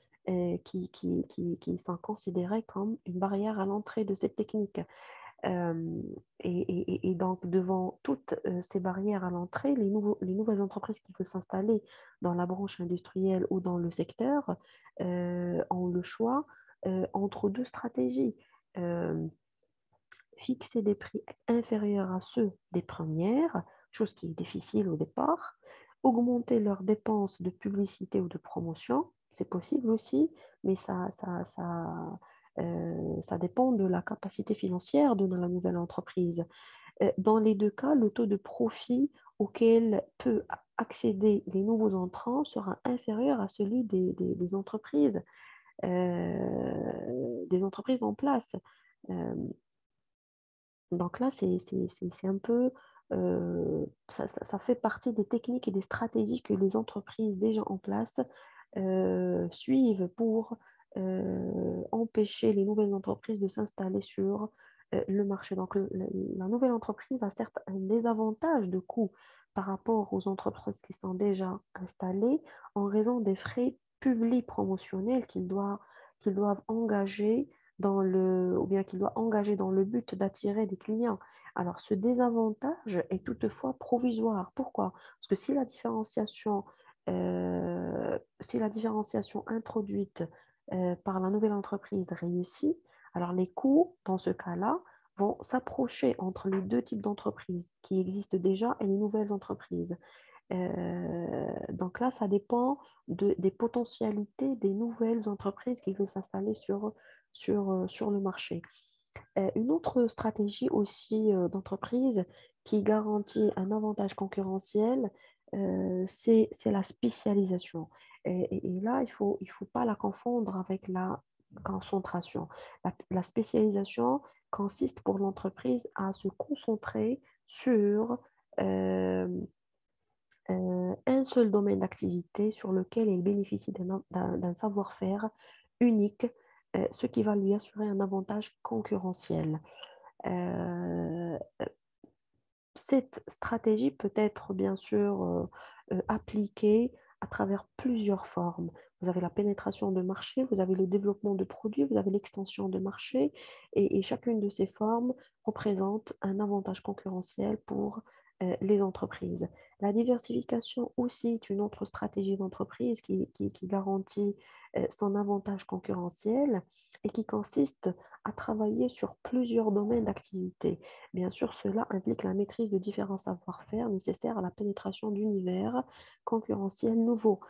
qui sont considérés comme une barrière à l'entrée de cette technique. Euh, et donc, devant toutes ces barrières à l'entrée, les nouvelles entreprises qui veulent s'installer dans la branche industrielle ou dans le secteur ont le choix entre deux stratégies. Euh, Fixer des prix inférieurs à ceux des premières, chose qui est difficile au départ, augmenter leurs dépenses de publicité ou de promotion, c'est possible aussi, mais ça dépend de la capacité financière de la nouvelle entreprise. Dans les deux cas, le taux de profit auquel peut accéder les nouveaux entrants sera inférieur à celui des entreprises en place. Euh, donc là, c'est un peu, ça fait partie des techniques et des stratégies que les entreprises déjà en place suivent pour empêcher les nouvelles entreprises de s'installer sur le marché. Donc la nouvelle entreprise a certes un désavantage de coût par rapport aux entreprises qui sont déjà installées en raison des frais publics promotionnels qu'ils doivent engager ou bien qu'il doit engager dans le but d'attirer des clients. Alors, ce désavantage est toutefois provisoire. Pourquoi? Parce que si la différenciation introduite par la nouvelle entreprise réussit, alors les coûts, dans ce cas-là, vont s'approcher entre les deux types d'entreprises qui existent déjà et les nouvelles entreprises. Donc là, ça dépend des potentialités des nouvelles entreprises qui veulent s'installer sur le marché. Une autre stratégie aussi d'entreprise qui garantit un avantage concurrentiel, c'est la spécialisation. Et là, il faut pas la confondre avec la concentration. La spécialisation consiste pour l'entreprise à se concentrer sur euh, un seul domaine d'activité sur lequel elle bénéficie d'un savoir-faire unique, ce qui va lui assurer un avantage concurrentiel. Euh, Cette stratégie peut être bien sûr appliquée à travers plusieurs formes. Vous avez la pénétration de marché, vous avez le développement de produits, vous avez l'extension de marché, et chacune de ces formes représente un avantage concurrentiel pour les entreprises. La diversification aussi est une autre stratégie d'entreprise qui garantit son avantage concurrentiel et qui consiste à travailler sur plusieurs domaines d'activité. Bien sûr, cela implique la maîtrise de différents savoir-faire nécessaires à la pénétration d'univers concurrentiels nouveaux.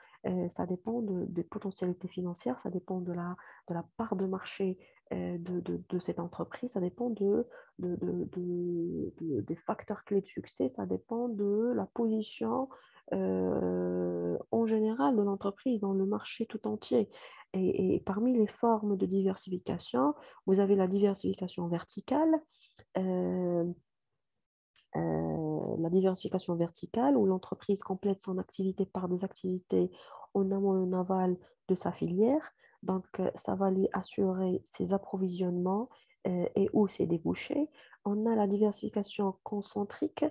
Ça dépend des potentialités financières, ça dépend de la part de marché de cette entreprise, ça dépend des facteurs clés de succès, ça dépend de la position en général de l'entreprise dans le marché tout entier. Et parmi les formes de diversification, vous avez la diversification verticale, euh, la diversification verticale où l'entreprise complète son activité par des activités en amont et en aval de sa filière. Donc, ça va lui assurer ses approvisionnements et ou ses débouchés. On a la diversification concentrique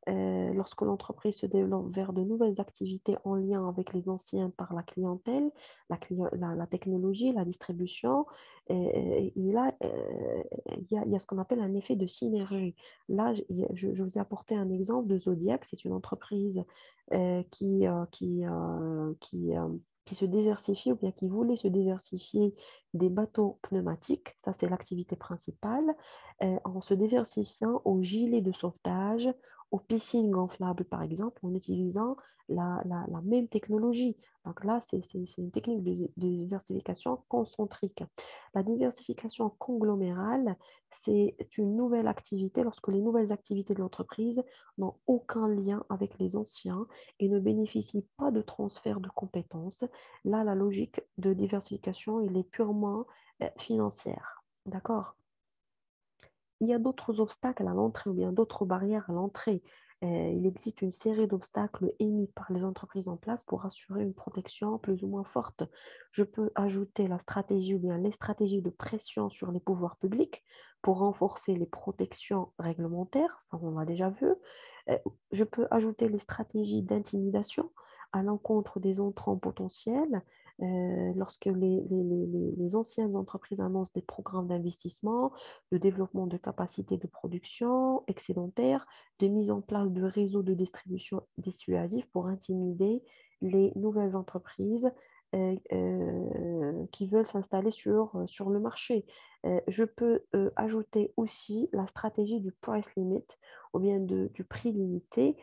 lorsque l'entreprise se développe vers de nouvelles activités en lien avec les anciens par la clientèle, la technologie, la distribution. Et là, il y a ce qu'on appelle un effet de synergie. Là, je vous ai apporté un exemple de Zodiac. C'est une entreprise qui se diversifie ou bien qui voulait se diversifier des bateaux pneumatiques. Ça, c'est l'activité principale. En se diversifiant aux gilets de sauvetage, aux piscines gonflables, par exemple, en utilisant la même technologie. Donc là, c'est une technique de diversification concentrique. La diversification conglomérale, c'est une nouvelle activité lorsque les nouvelles activités de l'entreprise n'ont aucun lien avec les anciens et ne bénéficient pas de transfert de compétences. Là, la logique de diversification, elle est purement financière. D'accord? il y a d'autres obstacles à l'entrée ou bien d'autres barrières à l'entrée. Il existe une série d'obstacles émis par les entreprises en place pour assurer une protection plus ou moins forte. Je peux ajouter la stratégie ou bien les stratégies de pression sur les pouvoirs publics pour renforcer les protections réglementaires, ça on l'a déjà vu. Euh, je peux ajouter les stratégies d'intimidation à l'encontre des entrants potentiels. Lorsque les anciennes entreprises annoncent des programmes d'investissement, de développement de capacités de production excédentaires, de mise en place de réseaux de distribution dissuasifs pour intimider les nouvelles entreprises qui veulent s'installer sur le marché. Je peux ajouter aussi la stratégie du price limit ou bien du prix limité.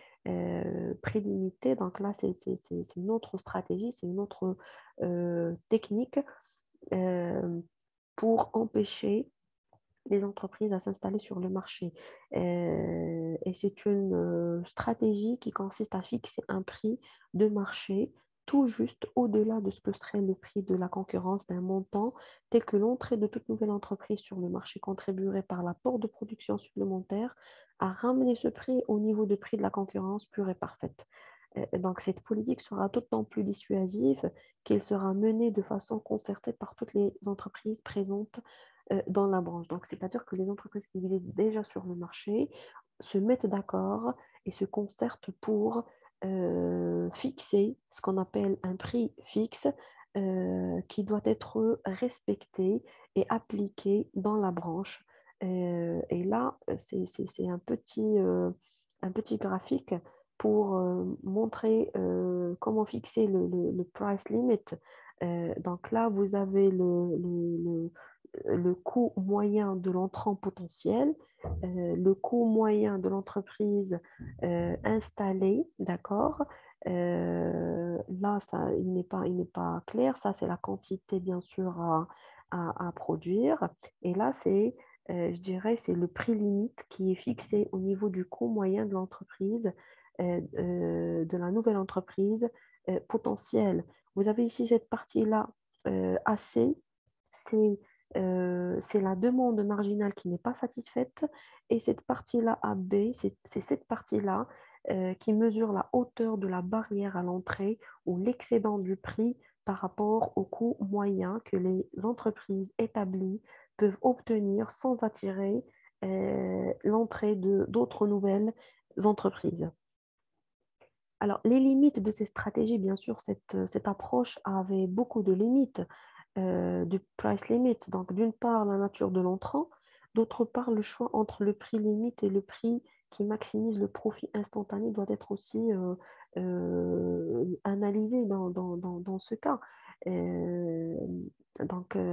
Prix limité, donc là, c'est une autre stratégie, c'est une autre technique euh, pour empêcher les entreprises à s'installer sur le marché. Et c'est une stratégie qui consiste à fixer un prix de marché tout juste au-delà de ce que serait le prix de la concurrence d'un montant tel que l'entrée de toute nouvelle entreprise sur le marché contribuerait par l'apport de production supplémentaire à ramener ce prix au niveau de prix de la concurrence pure et parfaite. Donc, cette politique sera d'autant plus dissuasive qu'elle sera menée de façon concertée par toutes les entreprises présentes dans la branche. Donc, c'est-à-dire que les entreprises qui existent déjà sur le marché se mettent d'accord et se concertent pour fixer ce qu'on appelle un prix fixe qui doit être respecté et appliqué dans la branche. Et là, c'est un petit graphique pour montrer comment fixer le price limit. Donc là, vous avez le coût moyen de l'entrant potentiel, le coût moyen de l'entreprise installée, d'accord? Là, ça, il n'est pas clair. Ça, c'est la quantité, bien sûr, à produire. Et là, je dirais, c'est le prix limite qui est fixé au niveau du coût moyen de l'entreprise, de la nouvelle entreprise potentielle. Vous avez ici cette partie-là, AC, c'est la demande marginale qui n'est pas satisfaite. Et cette partie-là, AB, c'est cette partie-là qui mesure la hauteur de la barrière à l'entrée ou l'excédent du prix par rapport au coût moyen que les entreprises établies peuvent obtenir sans attirer l'entrée d'autres nouvelles entreprises. Alors, les limites de ces stratégies, bien sûr, cette approche avait beaucoup de limites du price limit. Donc, d'une part, la nature de l'entrant, d'autre part, le choix entre le prix limite et le prix qui maximise le profit instantané doit être aussi analysé dans ce cas. Euh,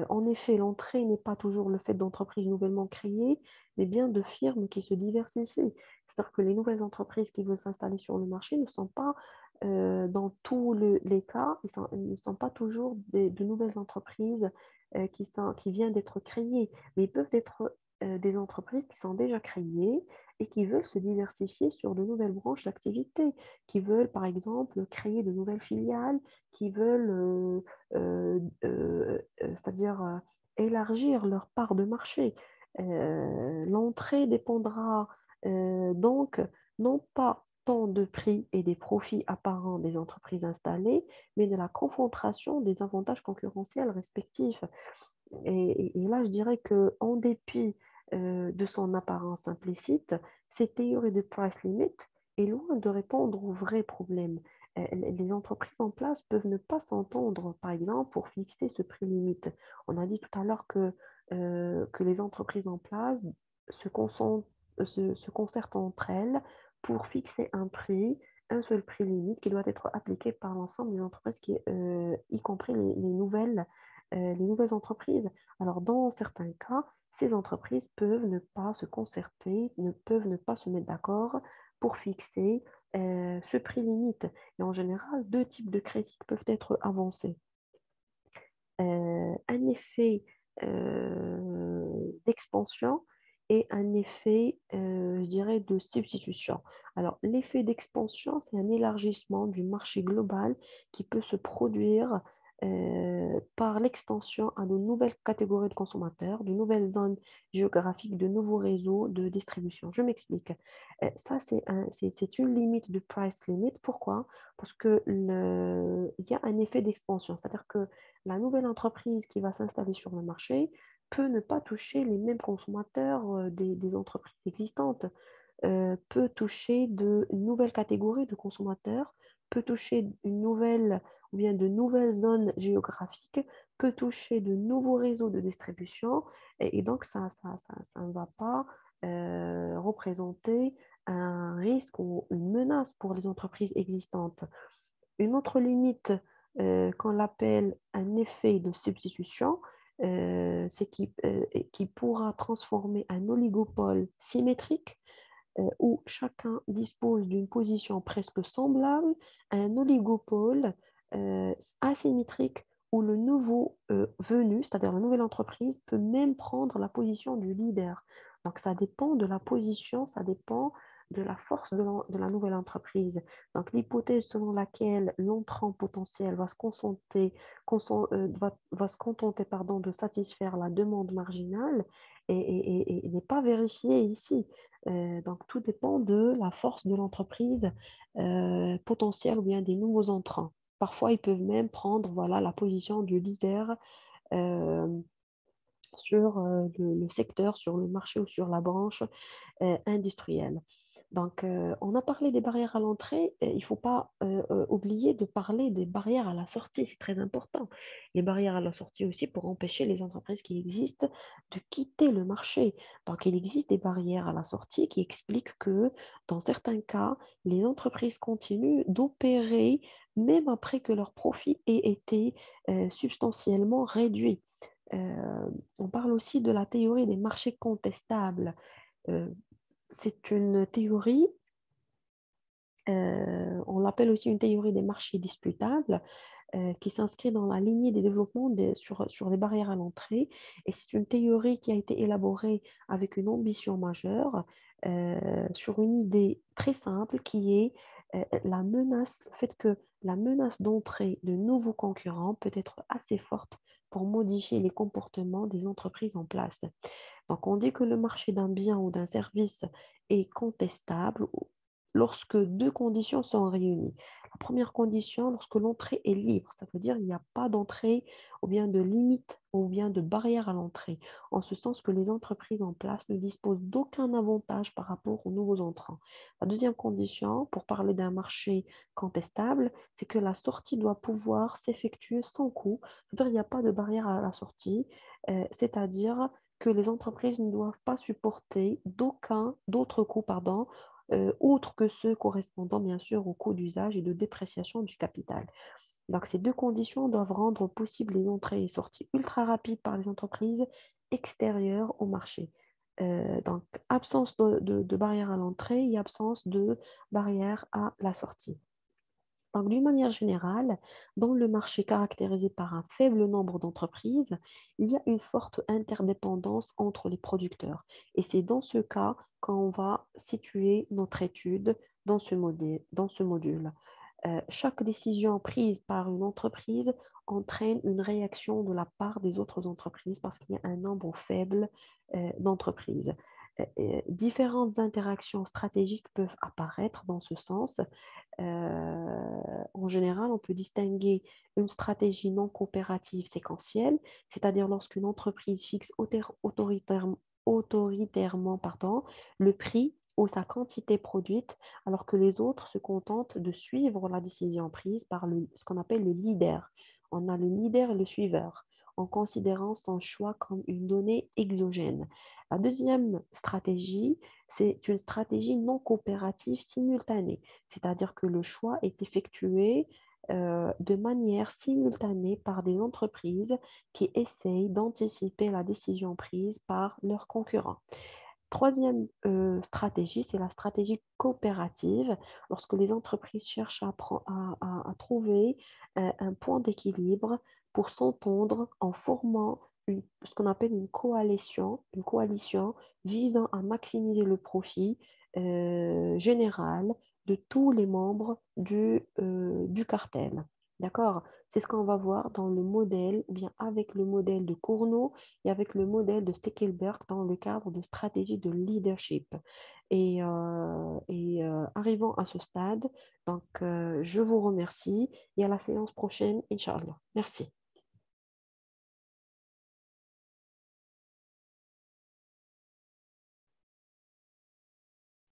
en effet, l'entrée n'est pas toujours le fait d'entreprises nouvellement créées, mais bien de firmes qui se diversifient. C'est-à-dire que les nouvelles entreprises qui veulent s'installer sur le marché ne sont pas, dans tous les cas, ils ne sont pas toujours de nouvelles entreprises qui viennent d'être créées, mais ils peuvent être des entreprises qui sont déjà créées et qui veulent se diversifier sur de nouvelles branches d'activité, qui veulent par exemple créer de nouvelles filiales, qui veulent, c'est-à-dire élargir leur part de marché. L'entrée dépendra donc non pas tant de prix et des profits apparents des entreprises installées, mais de la confrontation des avantages concurrentiels respectifs. Et là, je dirais qu'en dépit de son apparence implicite, cette théorie de price limit est loin de répondre aux vrais problèmes. Les entreprises en place peuvent ne pas s'entendre, par exemple, pour fixer ce prix limite. On a dit tout à l'heure que les entreprises en place se concertent entre elles pour fixer un prix, un seul prix limite qui doit être appliqué par l'ensemble des entreprises, y compris les nouvelles entreprises. Alors, dans certains cas, ces entreprises peuvent ne pas se concerter, peuvent ne pas se mettre d'accord pour fixer ce prix limite. Et en général, deux types de critiques peuvent être avancés. Un effet d'expansion et un effet, je dirais, de substitution. Alors, l'effet d'expansion, c'est un élargissement du marché global qui peut se produire par l'extension à de nouvelles catégories de consommateurs, de nouvelles zones géographiques, de nouveaux réseaux de distribution. Je m'explique. Ça, c'est une limite de price limit. Pourquoi? Parce que il y a un effet d'expansion, c'est-à-dire que la nouvelle entreprise qui va s'installer sur le marché peut ne pas toucher les mêmes consommateurs des entreprises existantes, peut toucher une nouvelle catégorie de consommateurs, peut toucher une nouvelle ou bien de nouvelles zones géographiques, peut toucher de nouveaux réseaux de distribution et donc ça ne va pas représenter un risque ou une menace pour les entreprises existantes. Une autre limite qu'on l'appelle un effet de substitution, c'est qui pourra transformer un oligopole symétrique où chacun dispose d'une position presque semblable à un oligopole asymétrique où le nouveau venu, c'est-à-dire la nouvelle entreprise, peut même prendre la position du leader. Donc ça dépend de la position, ça dépend de la force de la nouvelle entreprise. Donc l'hypothèse selon laquelle l'entrant potentiel va se contenter, va se contenter pardon, de satisfaire la demande marginale et n'est pas vérifiée ici. Donc, tout dépend de la force de l'entreprise potentielle ou bien des nouveaux entrants. Parfois, ils peuvent même prendre voilà, la position du leader euh, sur le secteur, sur le marché ou sur la branche industrielle. Donc, on a parlé des barrières à l'entrée. Il ne faut pas oublier de parler des barrières à la sortie. C'est très important. Les barrières à la sortie aussi pour empêcher les entreprises qui existent de quitter le marché. Donc, il existe des barrières à la sortie qui expliquent que dans certains cas, les entreprises continuent d'opérer même après que leur profit ait été substantiellement réduit. On parle aussi de la théorie des marchés contestables. Euh, c'est une théorie, on l'appelle aussi une théorie des marchés disputables, qui s'inscrit dans la lignée des développements sur les barrières à l'entrée. Et c'est une théorie qui a été élaborée avec une ambition majeure sur une idée très simple qui est la menace, le fait que la menace d'entrée de nouveaux concurrents peut être assez forte pour modifier les comportements des entreprises en place. Donc, on dit que le marché d'un bien ou d'un service est contestable lorsque deux conditions sont réunies. La première condition, lorsque l'entrée est libre, ça veut dire qu'il n'y a pas d'entrée ou bien de limite ou bien de barrière à l'entrée, en ce sens que les entreprises en place ne disposent d'aucun avantage par rapport aux nouveaux entrants. La deuxième condition, pour parler d'un marché contestable, c'est que la sortie doit pouvoir s'effectuer sans coût, c'est-à-dire qu'il n'y a pas de barrière à la sortie, c'est-à-dire que les entreprises ne doivent pas supporter d'autres coûts, pardon, autres que ceux correspondant bien sûr aux coûts d'usage et de dépréciation du capital. Donc, ces deux conditions doivent rendre possible les entrées et sorties ultra rapides par les entreprises extérieures au marché. Donc, absence de barrière à l'entrée et absence de barrière à la sortie. Donc, d'une manière générale, dans le marché caractérisé par un faible nombre d'entreprises, il y a une forte interdépendance entre les producteurs. Et c'est dans ce cas qu'on va situer notre étude dans ce module. Chaque décision prise par une entreprise entraîne une réaction de la part des autres entreprises parce qu'il y a un nombre faible d'entreprises. Différentes interactions stratégiques peuvent apparaître dans ce sens. En général, on peut distinguer une stratégie non coopérative séquentielle, c'est-à-dire lorsqu'une entreprise fixe autoritairement le prix ou sa quantité produite, alors que les autres se contentent de suivre la décision prise par ce qu'on appelle le leader. On a le leader et le suiveur, en considérant son choix comme une donnée exogène. La deuxième stratégie, c'est une stratégie non coopérative simultanée, c'est-à-dire que le choix est effectué de manière simultanée par des entreprises qui essayent d'anticiper la décision prise par leurs concurrents. Troisième stratégie, c'est la stratégie coopérative, lorsque les entreprises cherchent à trouver un point d'équilibre pour s'entendre en formant ce qu'on appelle une coalition visant à maximiser le profit général de tous les membres du cartel. D'accord? C'est ce qu'on va voir dans le modèle, ou bien avec le modèle de Cournot et avec le modèle de Steckelberg dans le cadre de stratégie de leadership. Arrivant à ce stade, donc je vous remercie et à la séance prochaine, Inch'Allah. Merci.